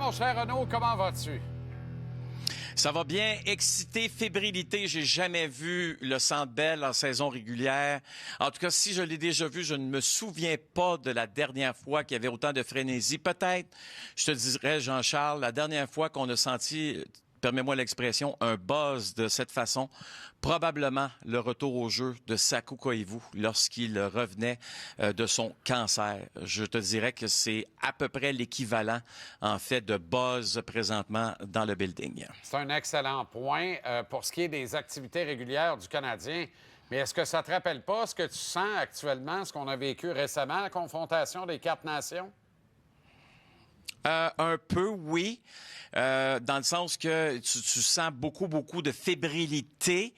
mon cher Renaud, comment vas-tu? Ça va bien. Excité, fébrilité. J'ai jamais vu le Centre Bell en saison régulière. En tout cas, si je l'ai déjà vu, je ne me souviens pas de la dernière fois qu'il y avait autant de frénésie. Peut-être, je te dirais, Jean-Charles, la dernière fois qu'on a senti, permets-moi l'expression, un buzz de cette façon, probablement le retour au jeu de Saku Koivu lorsqu'il revenait de son cancer. Je te dirais que c'est à peu près l'équivalent, en fait, de buzz présentement dans le building. C'est un excellent point pour ce qui est des activités régulières du Canadien. Mais est-ce que ça te rappelle pas ce que tu sens actuellement, ce qu'on a vécu récemment, la confrontation des quatre nations? Un peu, oui. Dans le sens que tu sens beaucoup de fébrilité.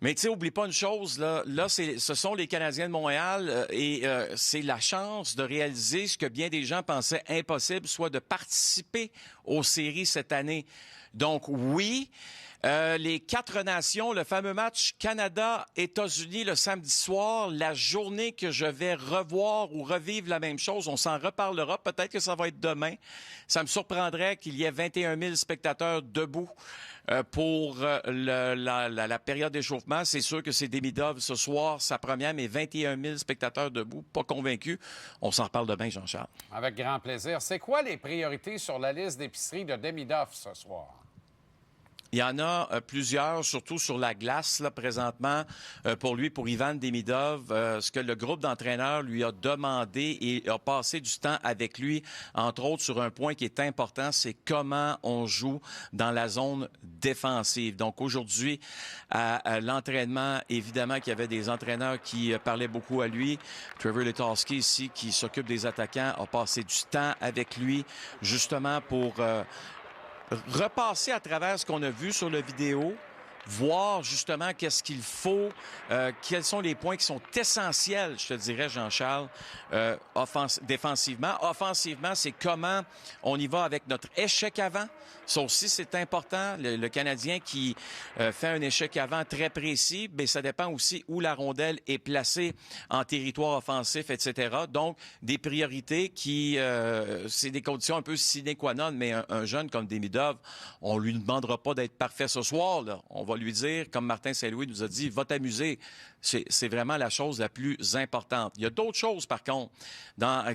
Mais tu sais, oublie pas une chose, là ce sont les Canadiens de Montréal et c'est la chance de réaliser ce que bien des gens pensaient impossible, soit de participer aux séries cette année. Donc oui, les quatre nations, le fameux match Canada-États-Unis le samedi soir, la journée que je vais revoir ou revivre la même chose, on s'en reparlera, peut-être que ça va être demain. Ça me surprendrait qu'il y ait 21 000 spectateurs debout pour la période d'échauffement. C'est sûr que c'est Demidov ce soir, sa première, mais 21 000 spectateurs debout, pas convaincus. On s'en reparle demain, Jean-Charles. Avec grand plaisir. C'est quoi les priorités sur la liste d'épicerie de Demidov ce soir? Il y en a plusieurs, surtout sur la glace, là, présentement, pour lui, pour Ivan Demidov. Ce que le groupe d'entraîneurs lui a demandé et a passé du temps avec lui, entre autres, sur un point qui est important, c'est comment on joue dans la zone défensive. Donc, aujourd'hui, à l'entraînement, évidemment qu'il y avait des entraîneurs qui parlaient beaucoup à lui. Trevor Letowski, ici, qui s'occupe des attaquants, a passé du temps avec lui, justement, pour repasser à travers ce qu'on a vu sur la vidéo, voir justement qu'est-ce qu'il faut, quels sont les points qui sont essentiels, je te dirais, Jean-Charles, défensivement. Offensivement, c'est comment on y va avec notre échec avant. Ça aussi, c'est important. Le Canadien qui fait un échec avant très précis, mais ça dépend aussi où la rondelle est placée en territoire offensif, etc. Donc, des priorités qui, c'est des conditions un peu sine qua non, mais un jeune comme Demidov, on lui demandera pas d'être parfait ce soir, là. On va lui dire, comme Martin Saint-Louis nous a dit, va t'amuser. C'est vraiment la chose la plus importante. Il y a d'autres choses, par contre,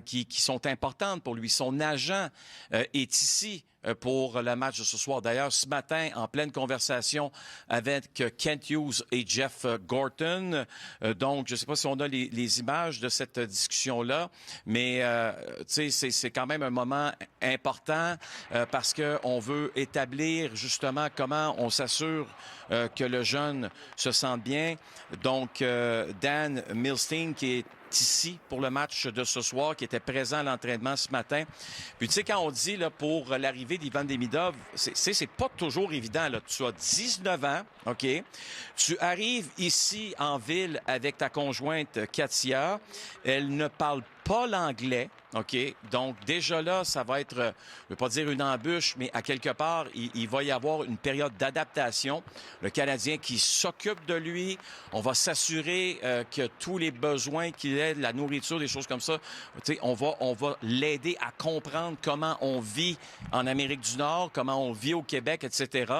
qui sont importantes pour lui. Son agent est ici pour le match de ce soir. D'ailleurs, ce matin, en pleine conversation avec Kent Hughes et Jeff Gorton. Donc, je ne sais pas si on a les images de cette discussion-là, mais tu sais, c'est quand même un moment important parce qu'on veut établir justement comment on s'assure que le jeune se sente bien. Donc, Dan Milstein, qui est ici pour le match de ce soir, qui était présent à l'entraînement ce matin. Puis tu sais, quand on dit là, pour l'arrivée d'Ivan Demidov, c'est pas toujours évident. Là. Tu as 19 ans, OK? Tu arrives ici en ville avec ta conjointe Katia. Elle ne parle pas l'anglais, OK? Donc, déjà là, ça va être, je ne veux pas dire une embûche, mais à quelque part, il va y avoir une période d'adaptation. Le Canadien qui s'occupe de lui, on va s'assurer que tous les besoins qu'il ait, de la nourriture, des choses comme ça, tu sais, on va l'aider à comprendre comment on vit en Amérique du Nord, comment on vit au Québec, etc.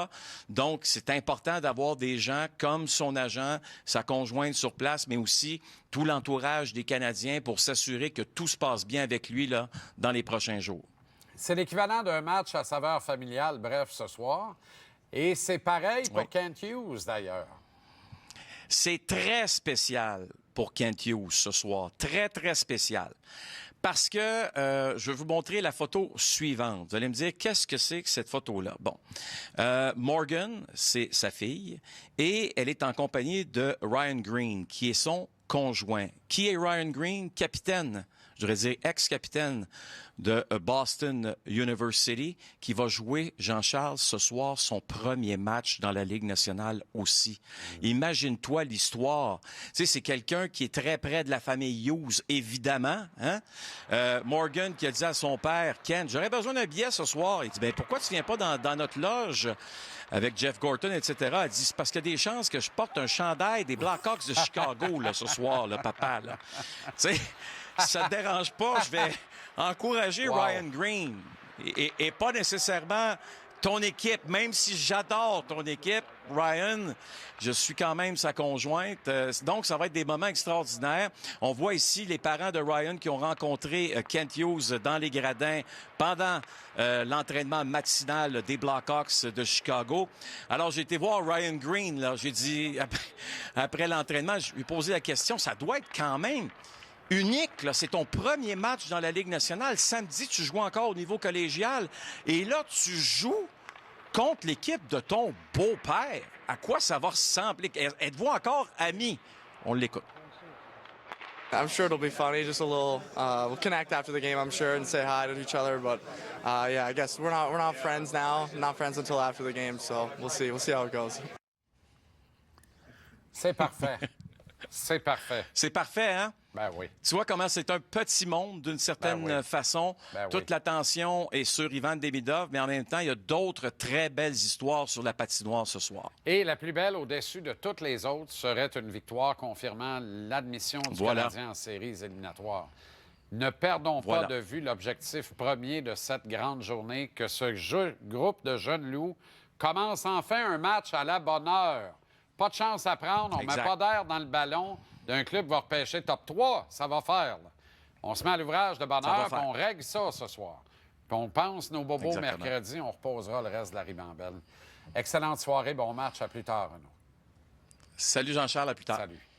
Donc, c'est important d'avoir des gens comme son agent, sa conjointe sur place, mais aussi tout l'entourage des Canadiens pour s'assurer que tout se passe bien avec lui là, dans les prochains jours. C'est l'équivalent d'un match à saveur familiale, bref, ce soir. Et c'est pareil pour Kent Hughes, d'ailleurs. C'est très spécial pour Kent Hughes ce soir. Très, très spécial. Parce que je vais vous montrer la photo suivante. Vous allez me dire, qu'est-ce que c'est que cette photo-là? Bon, Morgan, c'est sa fille, et elle est en compagnie de Ryan Green, qui est son conjoint. Qui est Ryan Green? Capitaine, je devrais dire ex-capitaine de Boston University, qui va jouer, Jean-Charles, ce soir, son premier match dans la Ligue nationale aussi. Imagine-toi l'histoire. Tu sais, c'est quelqu'un qui est très près de la famille Hughes, évidemment. Hein? Morgan qui a dit à son père, Ken, j'aurais besoin d'un billet ce soir. Il dit, ben pourquoi tu viens pas dans notre loge avec Jeff Gorton, etc. Elle dit, c'est parce qu'il y a des chances que je porte un chandail des Blackhawks de Chicago là, ce soir, là, papa. Là. Tu sais, si ça te dérange pas, je vais encourager Ryan Green. et pas nécessairement ton équipe, même si j'adore ton équipe, Ryan, je suis quand même sa conjointe. Donc, ça va être des moments extraordinaires. On voit ici les parents de Ryan qui ont rencontré Kent Hughes dans les gradins pendant l'entraînement matinal des Blackhawks de Chicago. Alors, j'ai été voir Ryan Green. Là. J'ai dit, après l'entraînement, je lui ai posé la question, ça doit être quand même unique, là. C'est ton premier match dans la Ligue nationale. Samedi, tu joues encore au niveau collégial. Et là, tu joues contre l'équipe de ton beau-père. À quoi ça va ressembler? Êtes-vous encore amis? On l'écoute. I'm sure it'll be funny, just a little. We'll connect after the game, I'm sure, and say hi to each other. But yeah, I guess we're not friends now. Not friends until after the game. So we'll see. We'll see how it goes. C'est parfait. C'est parfait. C'est parfait, hein? Ben oui. Tu vois comment c'est un petit monde, d'une certaine façon. Toute l'attention est sur Ivan Demidov, mais en même temps, il y a d'autres très belles histoires sur la patinoire ce soir. Et la plus belle au-dessus de toutes les autres serait une victoire confirmant l'admission du Canadien en séries éliminatoires. Ne perdons pas de vue l'objectif premier de cette grande journée, que ce groupe de jeunes loups commence enfin un match à la bonne heure. Pas de chance à prendre, on ne met pas d'air dans le ballon d'un club qui va repêcher top 3. Ça va faire. Là. On se met à l'ouvrage de bonne heure, puis on règle ça ce soir. Puis on pense nos bobos mercredi, on reposera le reste de la ribambelle. Excellente soirée, bon match, à plus tard, Renaud. Salut Jean-Charles, à plus tard. Salut.